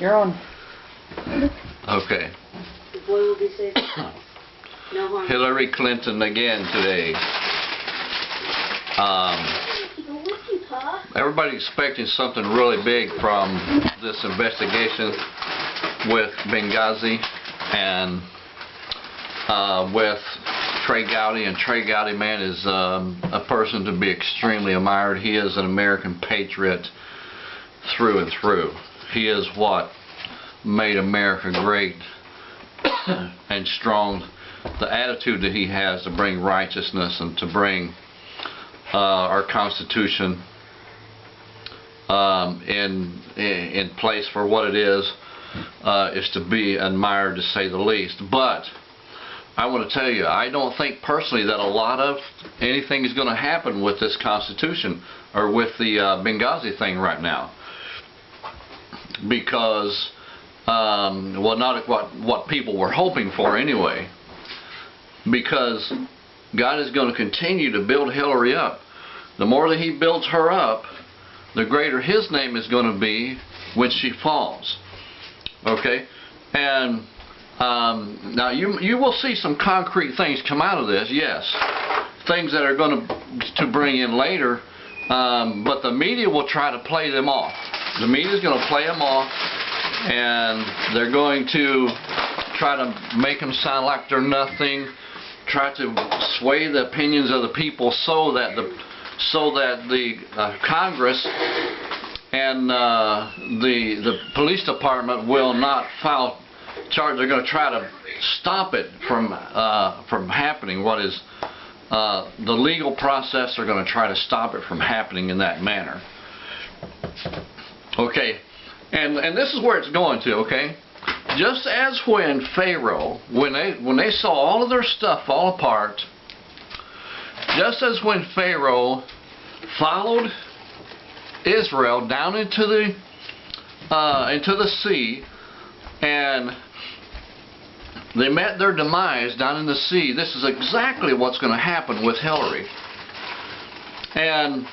You're on. Okay. The boy will be safe. No harm. Hillary Clinton again today. Everybody's expecting something really big from this investigation with Benghazi and with Trey Gowdy. And Trey Gowdy, man, is a person to be extremely admired. He is an American patriot through and through. He is what made America great and strong. The attitude that he has to bring righteousness and to bring our Constitution in place for what it is to be admired, to say the least. But I want to tell you, I don't think personally that a lot of anything is going to happen with this Constitution or with the Benghazi thing right now, because well, not what people were hoping for anyway, because God is going to continue to build Hillary up. The more that He builds her up, the greater His name is going to be when she falls. Okay? And now you will see some concrete things come out of this, yes. Things that are going to bring in later, but the media will try to play them off. The media is going to play them off, and they're going to try to make them sound like they're nothing, try to sway the opinions of the people so that the Congress and the police department will not file charges. They're going to try to stop it from happening. What is the legal process? They're going to try to stop it from happening in that manner. Okay, and this is where it's going to. Okay, just as when Pharaoh, when they saw all of their stuff fall apart, just as when Pharaoh followed Israel down into the sea, and they met their demise down in the sea, this is exactly what's going to happen with Hillary. And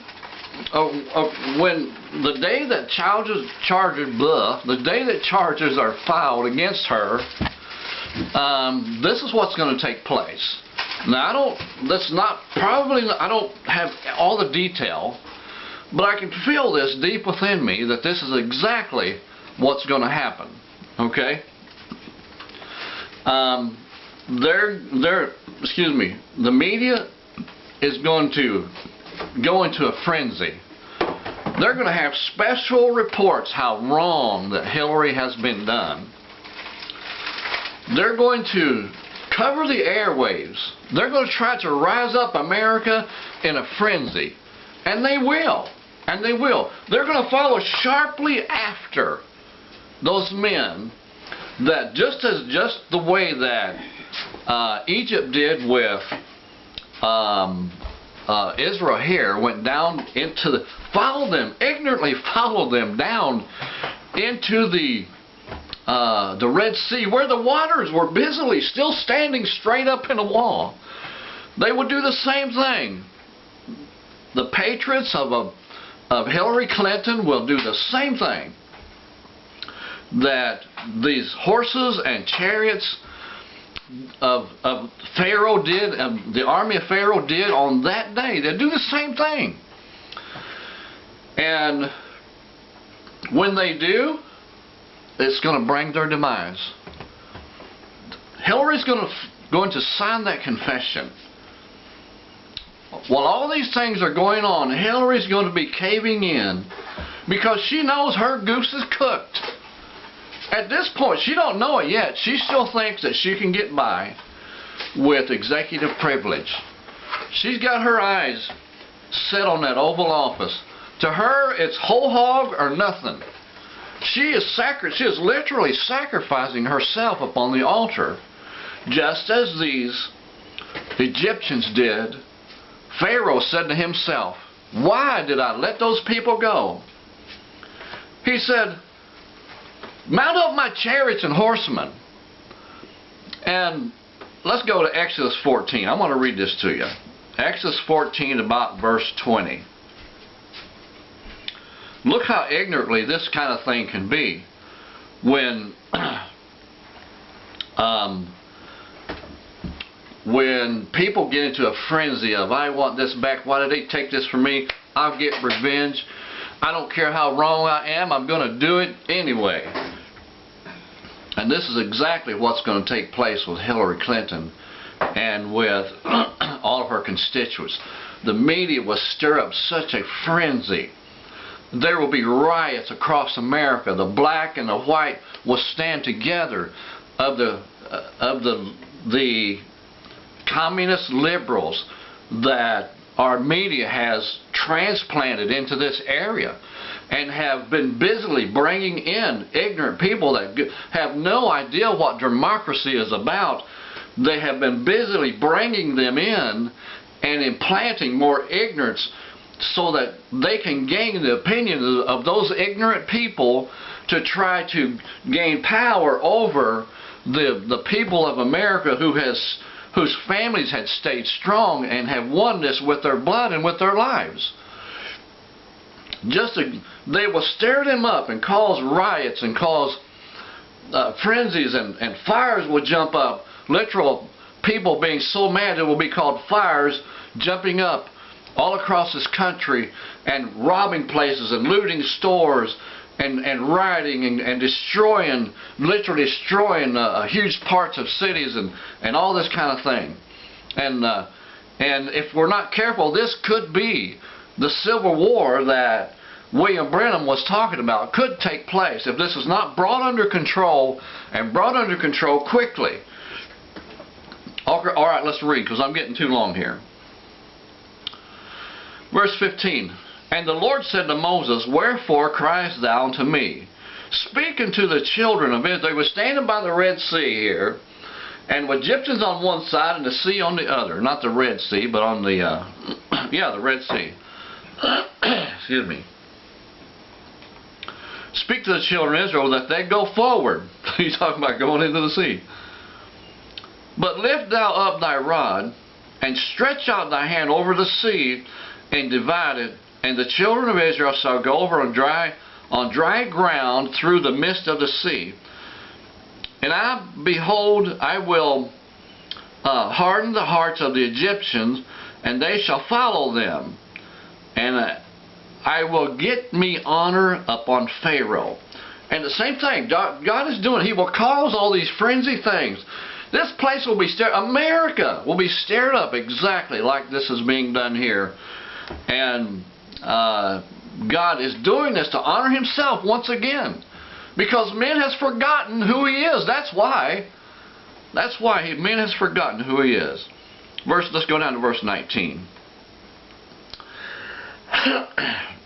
when the day that charges are filed against her, this is what's going to take place. Now I don't have all the detail, but I can feel this deep within me that this is exactly what's going to happen. Okay? The media is going to go into a frenzy. They're going to have special reports how wrong that Hillary has been done. They're going to cover the airwaves. They're going to try to rise up America in a frenzy. And they will. And they will. They're going to follow sharply after those men that just the way that Egypt did with Israel here, went down into ignorantly followed them down into the Red Sea, where the waters were busily still standing straight up in a wall. They would do the same thing. The patriots of Hillary Clinton will do the same thing that these horses and chariots of Pharaoh did, the army of Pharaoh did on that day. They'll do the same thing. And when they do, it's going to bring their demise. Hillary's going to sign that confession. While all these things are going on, Hillary's going to be caving in because she knows her goose is cooked. At this point, she don't know it yet. She still thinks that she can get by with executive privilege. She's got her eyes set on that Oval Office. To her, it's whole hog or nothing. She is literally sacrificing herself upon the altar, just as these Egyptians did. Pharaoh said to himself, "Why did I let those people go?" He said, "Mount up my chariots and horsemen." And let's go to Exodus 14. I want to read this to you. Exodus 14, about verse 20. Look how ignorantly this kind of thing can be. when when people get into a frenzy of, I want this back, why did they take this from me, I'll get revenge, I don't care how wrong I am, I'm going to do it anyway. And this is exactly what's going to take place with Hillary Clinton and with all of her constituents. The media will stir up such a frenzy. There will be riots across America. The black and the white will stand together of the communist liberals that our media has transplanted into this area and have been busily bringing in ignorant people that have no idea what democracy is about. They have been busily bringing them in and implanting more ignorance so that they can gain the opinion of those ignorant people to try to gain power over the people of America whose families had stayed strong and have won this with their blood and with their lives. They will stir them up and cause riots and cause frenzies, and fires will jump up. Literal people being so mad it will be called fires jumping up all across this country and robbing places and looting stores and rioting and destroying, literally destroying huge parts of cities and all this kind of thing. And if we're not careful, this could be the civil war that William Branham was talking about. Could take place if this is not brought under control, and brought under control quickly. Alright, let's read, because I'm getting too long here. Verse 15. And the Lord said to Moses, Wherefore criest thou unto me? Speak unto the children of Israel. They were standing by the Red Sea here, and with Egyptians on one side and the sea on the other. Not the Red Sea, but on the, the Red Sea. Excuse me. Speak to the children of Israel that they go forward. He's talking about going into the sea. But lift thou up thy rod, and stretch out thy hand over the sea, and divide it, and the children of Israel shall go over on dry ground through the midst of the sea. And behold, I will harden the hearts of the Egyptians, and they shall follow them. And I will get me honor upon Pharaoh. And the same thing God is doing. He will cause all these frenzy things. This place will be stirred. America will be stirred up exactly like this is being done here. And God is doing this to honor Himself once again, because man has forgotten who He is. That's why man has forgotten who He is. Let's go down to verse 19.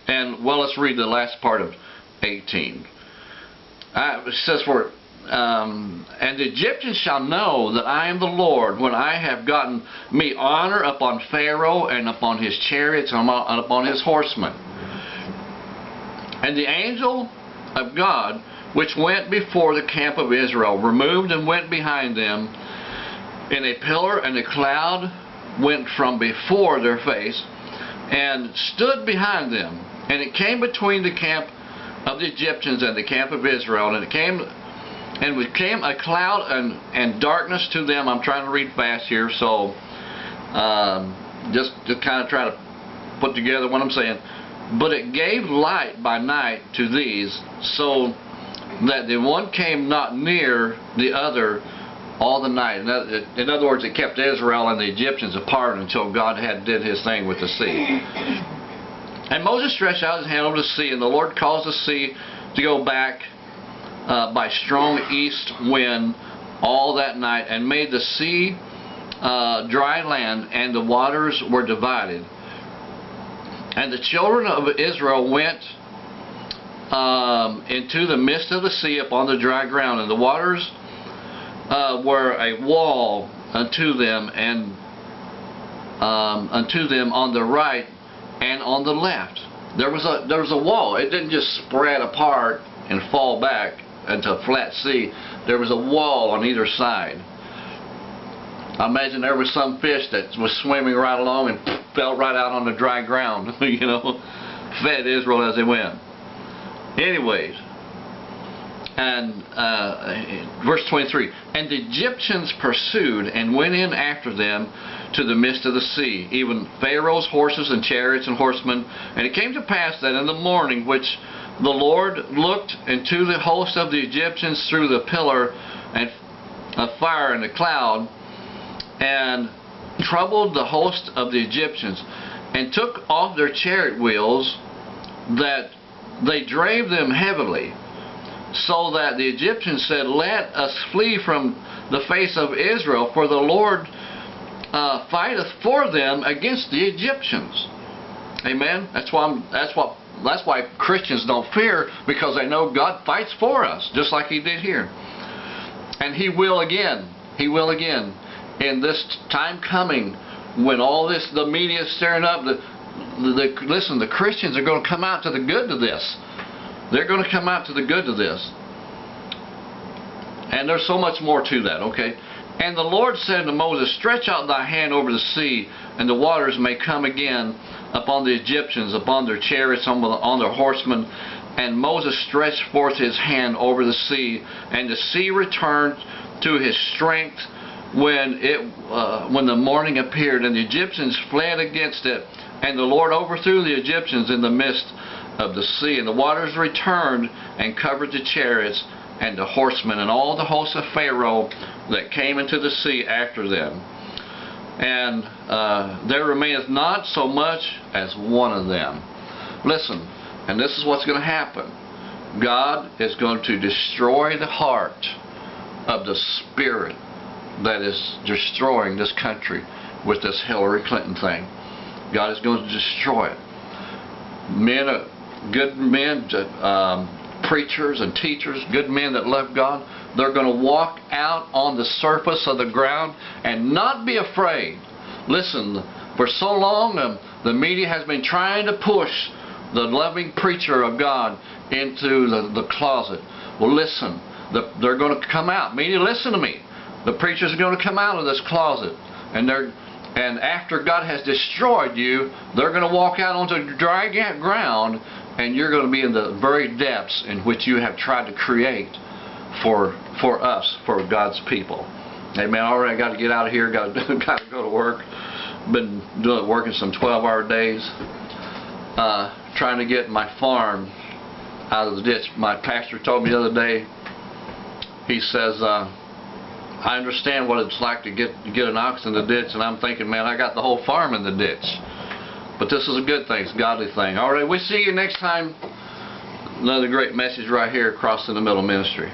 And let's read the last part of 18. It says, and the Egyptians shall know that I am the Lord, when I have gotten me honor upon Pharaoh, and upon his chariots, and upon his horsemen. And the angel of God, which went before the camp of Israel, removed and went behind them in a pillar, and a cloud went from before their face, and stood behind them. And it came between the camp of the Egyptians and the camp of Israel, and it came a cloud and darkness to them. I'm trying to read fast here, so just to kind of try to put together what I'm saying. But it gave light by night to these, so that the one came not near the other all the night. In other words, it kept Israel and the Egyptians apart until God did His thing with the sea. And Moses stretched out his hand over the sea, and the Lord caused the sea to go back by strong east wind all that night, and made the sea dry land, and the waters were divided. And the children of Israel went into the midst of the sea upon the dry ground, and the waters were a wall unto them, and unto them on the right and on the left. There was a wall. It didn't just spread apart and fall back into a flat sea. There was a wall on either side. I imagine there was some fish that was swimming right along and fell right out on the dry ground, you know, fed Israel as they went. Anyways, And verse 23, and the Egyptians pursued and went in after them to the midst of the sea, even Pharaoh's horses and chariots and horsemen. And it came to pass that in the morning which the Lord looked into the host of the Egyptians through the pillar and of fire and the cloud, and troubled the host of the Egyptians, and took off their chariot wheels, that they drave them heavily, so that the Egyptians said, let us flee from the face of Israel, for the Lord fighteth for them against the Egyptians. Amen. That's why Christians don't fear, because they know God fights for us, just like He did here. And He will again. He will again. In this time coming, when all this, the media is stirring up, listen, the Christians are going to come out to the good of this. They're going to come out to the good of this. And there's so much more to that, okay? And the Lord said to Moses, stretch out thy hand over the sea, and the waters may come again upon the Egyptians, upon their chariots, on their horsemen. And Moses stretched forth his hand over the sea, and the sea returned to his strength when the morning appeared, and the Egyptians fled against it. And the Lord overthrew the Egyptians in the midst of the sea, and the waters returned and covered the chariots and the horsemen and all the hosts of Pharaoh that came into the sea after them. And there remaineth not so much as one of them. Listen, and this is what's going to happen. God is going to destroy the heart of the spirit that is destroying this country with this Hillary Clinton thing. God is going to destroy it. Good men, preachers and teachers, good men that love God, they're going to walk out on the surface of the ground and not be afraid. Listen, for so long the media has been trying to push the loving preacher of God into the closet. Well, listen, they're going to come out. Media, listen to me. The preachers are going to come out of this closet, and after God has destroyed you, they're going to walk out onto dry ground, and you're going to be in the very depths in which you have tried to create for us, for God's people. Amen. All right, I got to get out of here. Got to go to work. Been working some 12-hour days, trying to get my farm out of the ditch. My pastor told me the other day. He says, I understand what it's like to get an ox in the ditch, and I'm thinking, man, I got the whole farm in the ditch. But this is a good thing. It's a godly thing. All right, we'll see you next time. Another great message right here across in the middle ministry.